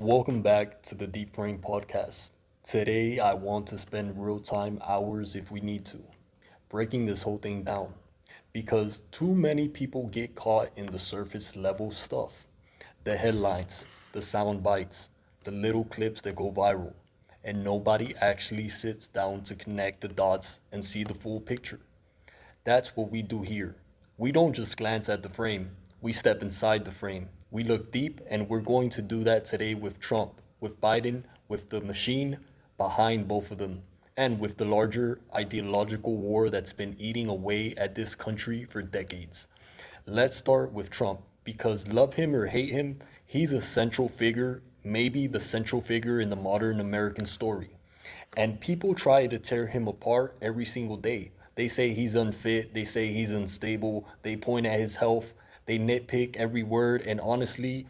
Welcome back to the Deep Frame Podcast. Today, I want to spend real time hours if we need to, breaking this whole thing down. Because too many people get caught in the surface level stuff, the headlines, the sound bites, the little clips that go viral, and nobody actually sits down to connect the dots and see the full picture. That's what we do here. We don't just glance at the frame, we step inside the frame. We look deep, and we're going to do that today with Trump, with Biden, with the machine behind both of them, and with the larger ideological war that's been eating away at this country for decades. Let's start with Trump because love him or hate him, he's a central figure, maybe the central figure in the modern American story. And people try to tear him apart every single day. They say he's unfit, they say he's unstable, they point at his health, they nitpick every word, and honestly,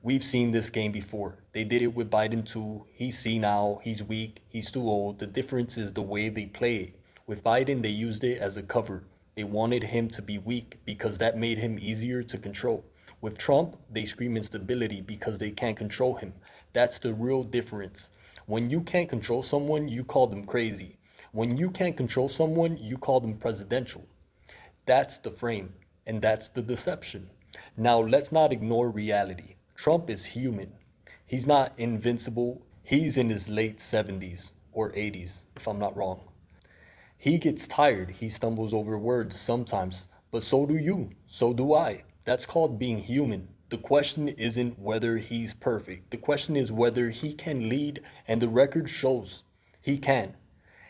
we've seen this game before. They did it with Biden too. He's senile, he's weak, he's too old. The difference is the way they play it. With Biden, they used it as a cover. They wanted him to be weak because that made him easier to control. With Trump, they scream instability because they can't control him. That's the real difference. When you can't control someone, you call them crazy. When you can't control someone, you call them presidential. That's the frame, and that's the deception. Now, let's not ignore reality. Trump is human. He's not invincible. He's in his late 70s or 80s, if I'm not wrong. He gets tired. He stumbles over words sometimes, but so do you. So do I. That's called being human. The question isn't whether he's perfect. The question is whether he can lead, and the record shows he can.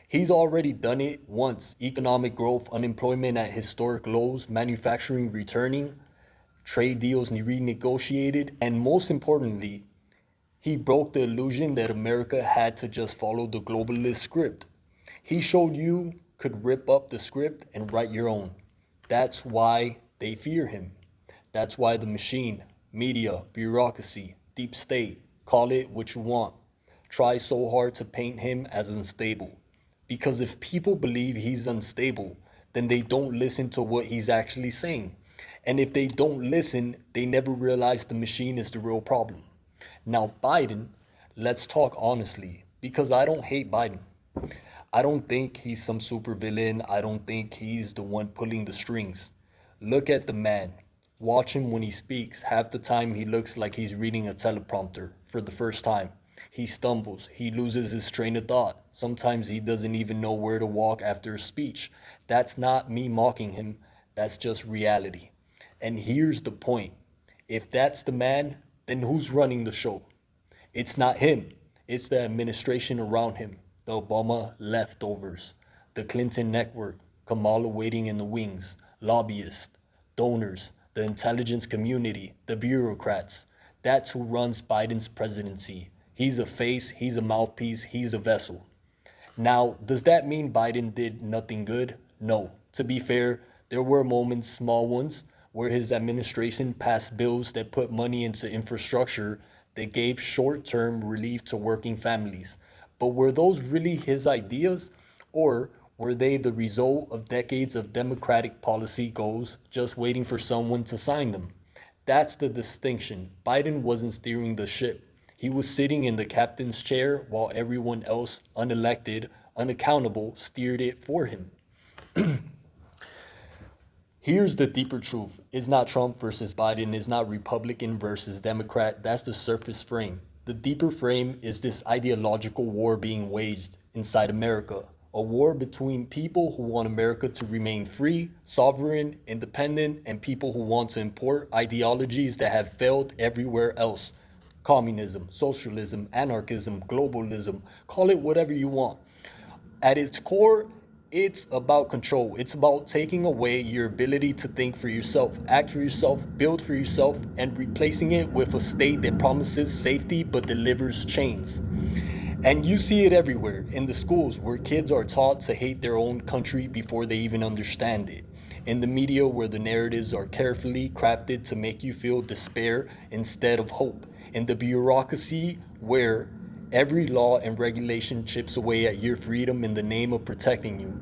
He's already done it once. Economic growth, unemployment at historic lows, manufacturing returning, trade deals renegotiated, and most importantly, he broke the illusion that America had to just follow the globalist script. He showed you could rip up the script and write your own. That's why they fear him. That's why the machine, media, bureaucracy, deep state, call it what you want, try so hard to paint him as unstable. Because if people believe he's unstable, then they don't listen to what he's actually saying. And if they don't listen, they never realize the machine is the real problem. Now, Biden, let's talk honestly, because I don't hate Biden. I don't think he's some supervillain. I don't think he's the one pulling the strings. Look at the man. Watch him when he speaks. Half the time he looks like he's reading a teleprompter for the first time. He stumbles. He loses his train of thought. Sometimes he doesn't even know where to walk after a speech. That's not me mocking him. That's just reality. And here's the point. If that's the man, then who's running the show? It's not him. It's the administration around him. The Obama leftovers. The Clinton network. Kamala waiting in the wings. Lobbyists. Donors. The intelligence community. The bureaucrats. That's who runs Biden's presidency. He's a face, he's a mouthpiece, he's a vessel. Now, does that mean Biden did nothing good? No. To be fair, there were moments, small ones, where his administration passed bills that put money into infrastructure that gave short-term relief to working families. But were those really his ideas? Or were they the result of decades of Democratic policy goals just waiting for someone to sign them? That's the distinction. Biden wasn't steering the ship. He was sitting in the captain's chair while everyone else, unelected, unaccountable, steered it for him. Here's the deeper truth. It's not Trump versus Biden. It's not Republican versus Democrat. That's the surface frame. The deeper frame is this ideological war being waged inside America. A war between people who want America to remain free, sovereign, independent, and people who want to import ideologies that have failed everywhere else. Communism, socialism, anarchism, globalism, call it whatever you want. At its core, it's about control. It's about taking away your ability to think for yourself, act for yourself, build for yourself, and replacing it with a state that promises safety but delivers chains. And you see it everywhere in the schools where kids are taught to hate their own country before they even understand it. In the media where the narratives are carefully crafted to make you feel despair instead of hope. In the bureaucracy where every law and regulation chips away at your freedom in the name of protecting you.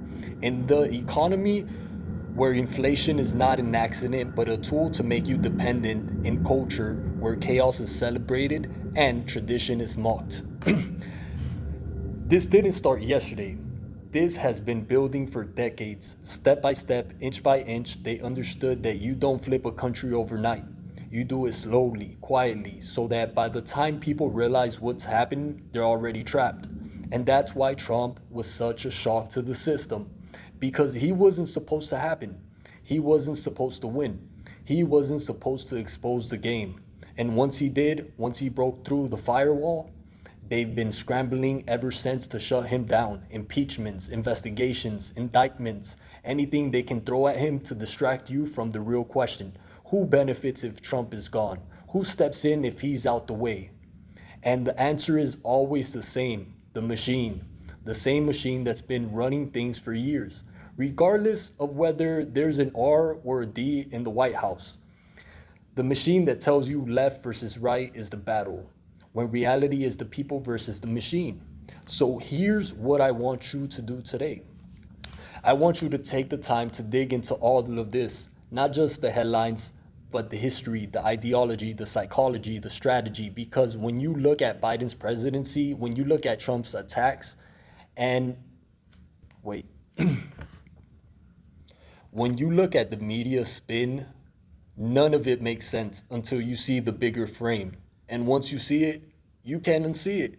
In the economy where inflation is not an accident but a tool to make you dependent in culture where chaos is celebrated and tradition is mocked. This didn't start yesterday. This has been building for decades. Step by step, inch by inch, they understood that you don't flip a country overnight. You do it slowly, quietly, so that by the time people realize what's happening, they're already trapped. And that's why Trump was such a shock to the system, because he wasn't supposed to happen. He wasn't supposed to win. He wasn't supposed to expose the game. And once he did, once he broke through the firewall, they've been scrambling ever since to shut him down. Impeachments, investigations, indictments, anything they can throw at him to distract you from the real question. Who benefits if Trump is gone? Who steps in if he's out the way? And the answer is always the same: the machine. The same machine that's been running things for years, regardless of whether there's an R or a D in the White House. The machine that tells you left versus right is the battle, when reality is the people versus the machine. So here's what I want you to do today. I want you to take the time to dig into all of this, not just the headlines, but the history, the ideology, the psychology, the strategy. Because when you look at Biden's presidency, when you look at Trump's attacks, and wait, when you look at the media spin, none of it makes sense until you see the bigger frame. And once you see it, you can't unsee it.